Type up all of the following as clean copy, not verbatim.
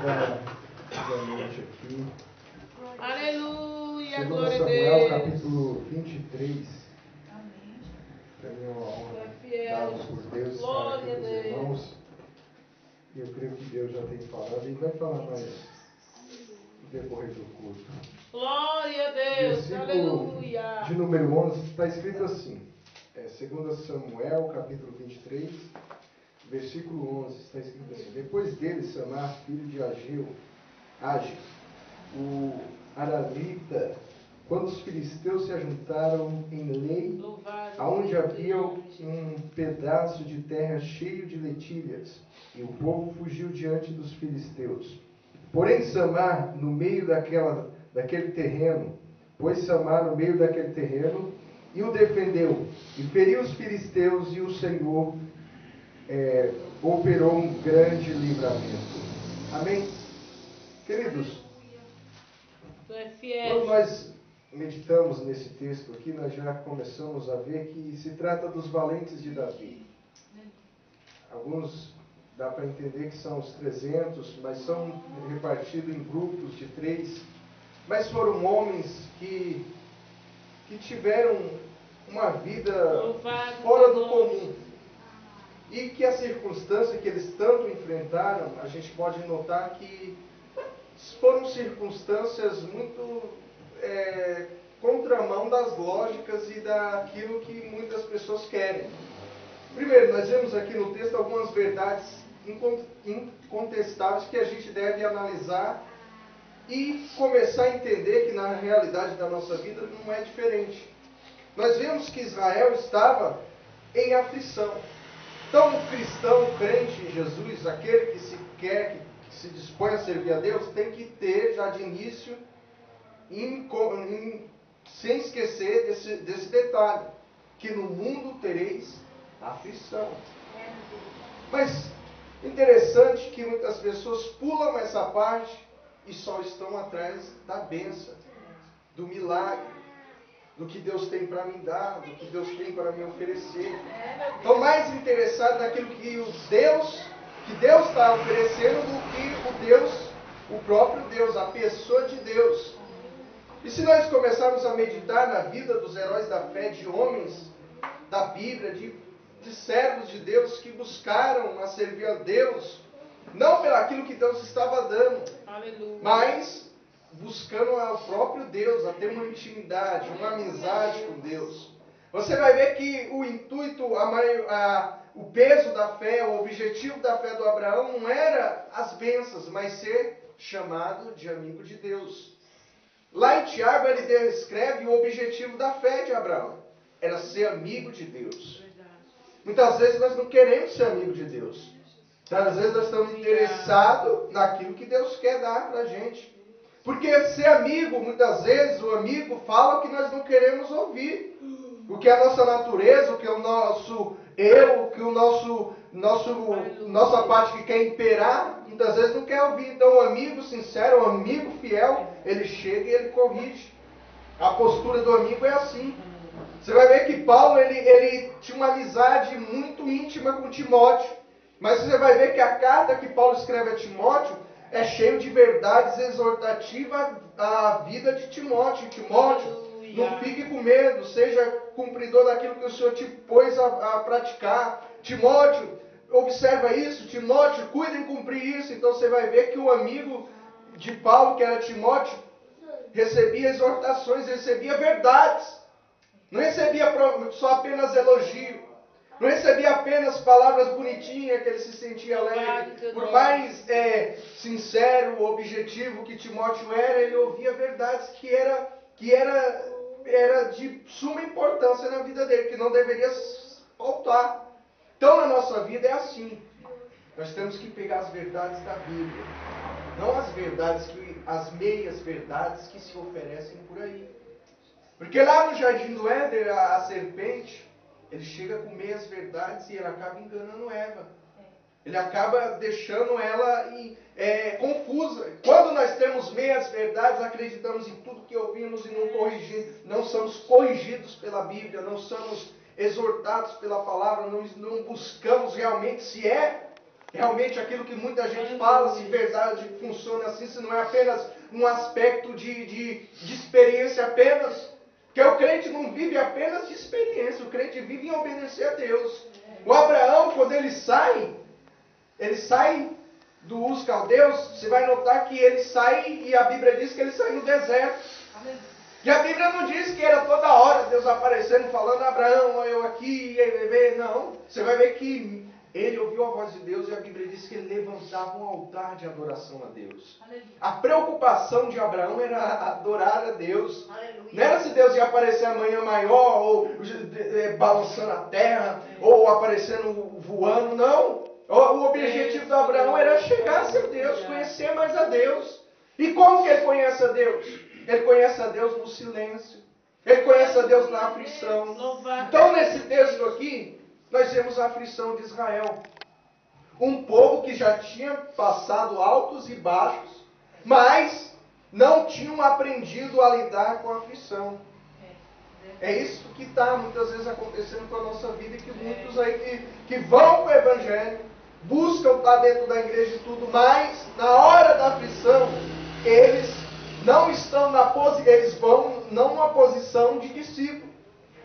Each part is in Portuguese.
novamente aqui. Aleluia, Segundo glória a Samuel, Deus. capítulo 23. Amém. Para mim é uma honra É fiel, dada Jesus. por Deus estar Glória aqui a com os Deus. irmãos. E eu creio que Deus já tem falado e vai falar mais no decorrer do culto. Glória a Deus. Versículo Aleluia. de número 11 está escrito assim. Segundo Samuel, capítulo 23, versículo 11, está escrito assim: Depois dele, Samar, filho de Age, o Aralita, quando os filisteus se ajuntaram em Lei, Louvado aonde seja havia teu nome, Jesus. um pedaço de terra cheio de letilhas, e o povo fugiu diante dos filisteus. Porém Samar, no meio daquele terreno, pôs Samar no meio daquele terreno, e o defendeu, e feriu os filisteus, e o Senhor operou um grande livramento. Amém? Queridos, Tu é fiel, quando Jesus. nós meditamos nesse texto aqui, nós já começamos a ver que se trata dos valentes de Davi. Alguns dá para entender que são os 300, mas são repartidos em grupos de 3. Mas foram homens que tiveram uma vida Louvado fora teu do nome, comum. E que a circunstância que eles tanto enfrentaram, a gente pode notar que foram circunstâncias muito contramão das lógicas e daquilo que muitas pessoas querem. Primeiro, nós vemos aqui no texto algumas verdades incontestáveis que a gente deve analisar e começar a entender que na realidade da nossa vida não é diferente. Nós vemos que Israel estava em aflição. Então, o cristão, o crente em Jesus, aquele que se quer, que se dispõe a servir a Deus, tem que ter já de início, sem esquecer desse detalhe, que no mundo tereis aflição. Mas interessante que muitas pessoas pulam essa parte e só estão atrás da bênção, do milagre, do que Deus tem para me dar, do que Deus tem para me oferecer. Estão mais interessados naquilo que Deus está oferecendo do que o próprio Deus, a pessoa de Deus. E se nós começarmos a meditar na vida dos heróis da fé, de homens da Bíblia, de servos de Deus que buscaram a servir a Deus, não pelo aquilo que Deus estava dando, Aleluia. mas buscando ao próprio Deus, a ter uma intimidade, uma amizade com Deus. Você vai ver que o intuito, o peso da fé, o objetivo da fé do Abraão não era as bênçãos, mas ser chamado de amigo de Deus. Lá em Tiago ele descreve o objetivo da fé de Abraão. Era ser amigo de Deus. Muitas vezes nós não queremos ser amigo de Deus. Às vezes nós estamos interessados naquilo que Deus quer dar para a gente. Porque ser amigo, muitas vezes, o amigo fala o que nós não queremos ouvir. O que é a nossa natureza, o que é o nosso eu, o que nossa parte que quer imperar, muitas vezes não quer ouvir. Então o amigo sincero, o amigo fiel, ele chega e ele corrige. A postura do amigo é assim. Você vai ver que Paulo ele tinha uma amizade muito íntima com Timóteo. Mas você vai ver que a carta que Paulo escreve a Timóteo é cheio de verdades exortativas à vida de Timóteo. Timóteo, não fique com medo, seja cumpridor daquilo que o Senhor te pôs a praticar. Timóteo, observa isso. Timóteo, cuida em cumprir isso. Então você vai ver que o amigo de Paulo, que era Timóteo, recebia exortações, recebia verdades. Não recebia só apenas elogio. Não recebia apenas palavras bonitinhas que ele se sentia alegre. Por mais sincero, objetivo que Timóteo era, ele ouvia verdades que era de suma importância na vida dele, que não deveria faltar. Então na nossa vida é assim. Nós temos que pegar as verdades da Bíblia. Não as meias verdades que se oferecem por aí. Porque lá no jardim do Éden, a serpente, ele chega com meias verdades e ele acaba enganando Eva. Ele acaba deixando ela confusa. Quando nós temos meias verdades, acreditamos em tudo que ouvimos e não somos corrigidos pela Bíblia, não somos exortados pela palavra, não buscamos realmente se é realmente aquilo que muita gente fala, se verdade funciona assim, se não é apenas um aspecto de experiência apenas. Porque o crente não vive apenas de experiência, o crente vive em obedecer a Deus. O Abraão, quando ele sai dos caldeus, você vai notar que ele sai, e a Bíblia diz que ele sai no deserto. E a Bíblia não diz que era toda hora Deus aparecendo, falando, Abraão, eu aqui, não. Você vai ver que ele ouviu a voz de Deus e a Bíblia diz que ele levantava um altar de adoração a Deus. A preocupação de Abraão era adorar a Deus. Não era se Deus ia aparecer amanhã maior, ou balançando a terra, ou aparecendo voando, não. O objetivo de Abraão era chegar a ser Deus, conhecer mais a Deus. E como que ele conhece a Deus? Ele conhece a Deus no silêncio. Ele conhece a Deus na aflição. Então, nesse texto aqui, nós vemos a aflição de Israel. Um povo que já tinha passado altos e baixos, mas não tinham aprendido a lidar com a aflição. É isso que está muitas vezes acontecendo com a nossa vida, e que muitos aí que vão para o Evangelho, buscam estar dentro da igreja e tudo, mas na hora da aflição, eles não estão eles vão não numa posição de discípulo,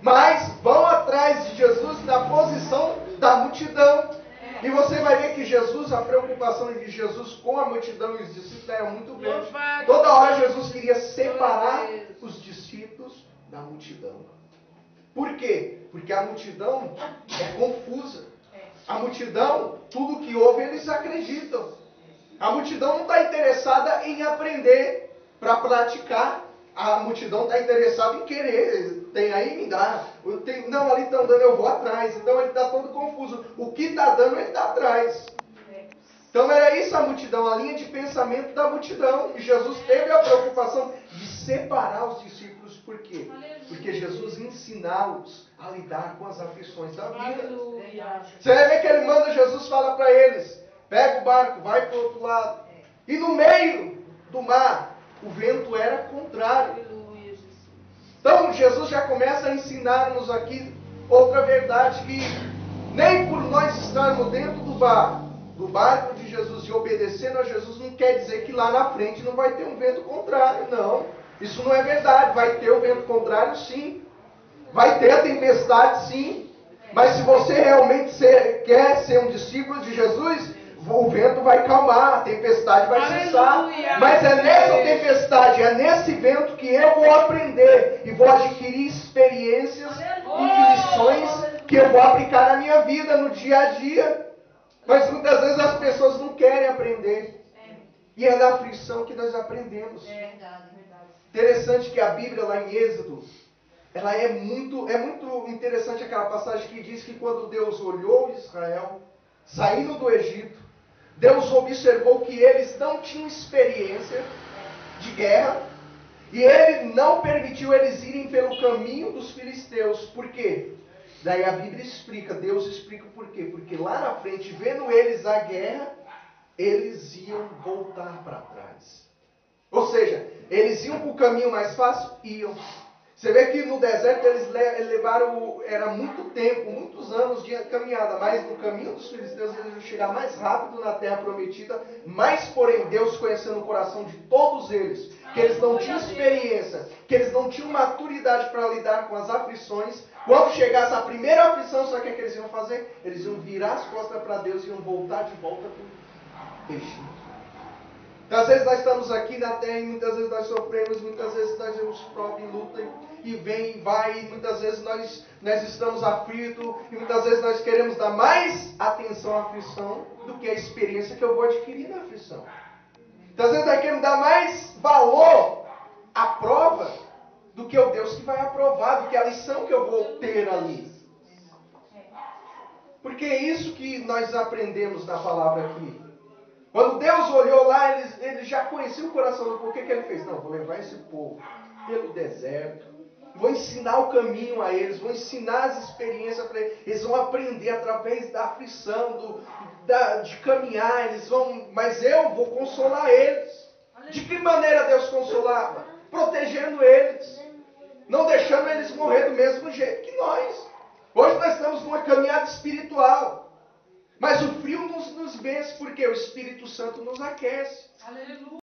mas vão atrás de Jesus na posição da multidão. E você vai ver que Jesus, a preocupação de Jesus com a multidão e os discípulos era muito grande. Toda hora Jesus queria separar os discípulos da multidão. Por quê? Porque a multidão é confusa. A multidão, tudo que ouve, eles acreditam. A multidão não está interessada em aprender para praticar. A multidão está interessada em querer. Tem aí, me dá. Não, ali estão dando, eu vou atrás. Então ele está todo confuso. O que está dando, ele está atrás. Então era isso a multidão, a linha de pensamento da multidão. E Jesus teve a preocupação de separar os discípulos. Por quê? Porque Jesus ensiná-los a lidar com as aflições da vida. Você vai ver que ele manda, Jesus fala para eles, pega o barco, vai para o outro lado. E no meio do mar, o vento era contrário. Então Jesus já começa a ensinar-nos aqui outra verdade, que nem por nós estarmos dentro do barco de Jesus e obedecendo a Jesus, não quer dizer que lá na frente não vai ter um vento contrário. Não, isso não é verdade. Vai ter o vento contrário, sim. Vai ter a tempestade, sim. Mas se você realmente quer ser um discípulo de Jesus, o vento vai calmar, a tempestade vai cessar. Mas é nessa tempestade, é nesse vento que eu vou aprender e vou adquirir experiências e lições que eu vou aplicar na minha vida, no dia a dia. Mas muitas vezes as pessoas não querem aprender. E é na aflição que nós aprendemos. Interessante que a Bíblia lá em Êxodo, ela é muito interessante aquela passagem que diz que quando Deus olhou Israel, saindo do Egito, Deus observou que eles não tinham experiência de guerra, e Ele não permitiu eles irem pelo caminho dos filisteus. Por quê? Daí a Bíblia explica, Deus explica o porquê. Porque lá na frente, vendo eles a guerra, eles iam voltar para trás. Ou seja, eles iam para o caminho mais fácil? Iam. Você vê que no deserto eles levaram, era muito tempo, muitos anos de caminhada, mas no caminho dos filisteus eles iam chegar mais rápido na terra prometida, mas porém Deus conhecendo o coração de todos eles, que eles não tinham experiência, que eles não tinham maturidade para lidar com as aflições. Quando chegasse a primeira aflição, sabe o que eles iam fazer? Eles iam virar as costas para Deus e iam voltar de volta para o Egito. Então, às vezes nós estamos aqui na terra e muitas vezes nós sofremos, muitas vezes nós vemos prova e luta e vem e vai, e muitas vezes nós estamos aflitos e muitas vezes nós queremos dar mais atenção à aflição do que a experiência que eu vou adquirir na aflição. Então, às vezes nós queremos dar mais valor à prova do que o Deus que vai aprovar, do que a lição que eu vou ter ali. Porque é isso que nós aprendemos na palavra aqui. Quando Deus olhou lá, ele já conhecia o coração do povo. O que ele fez? Não, vou levar esse povo pelo deserto. Vou ensinar o caminho a eles. Vou ensinar as experiências para eles. Eles vão aprender através da aflição, de caminhar. Mas eu vou consolar eles. De que maneira Deus consolava? Protegendo eles. Não deixando eles morrer do mesmo jeito que nós. Hoje nós estamos numa caminhada espiritual. Mas o frio nos vence porque o Espírito Santo nos aquece. Aleluia.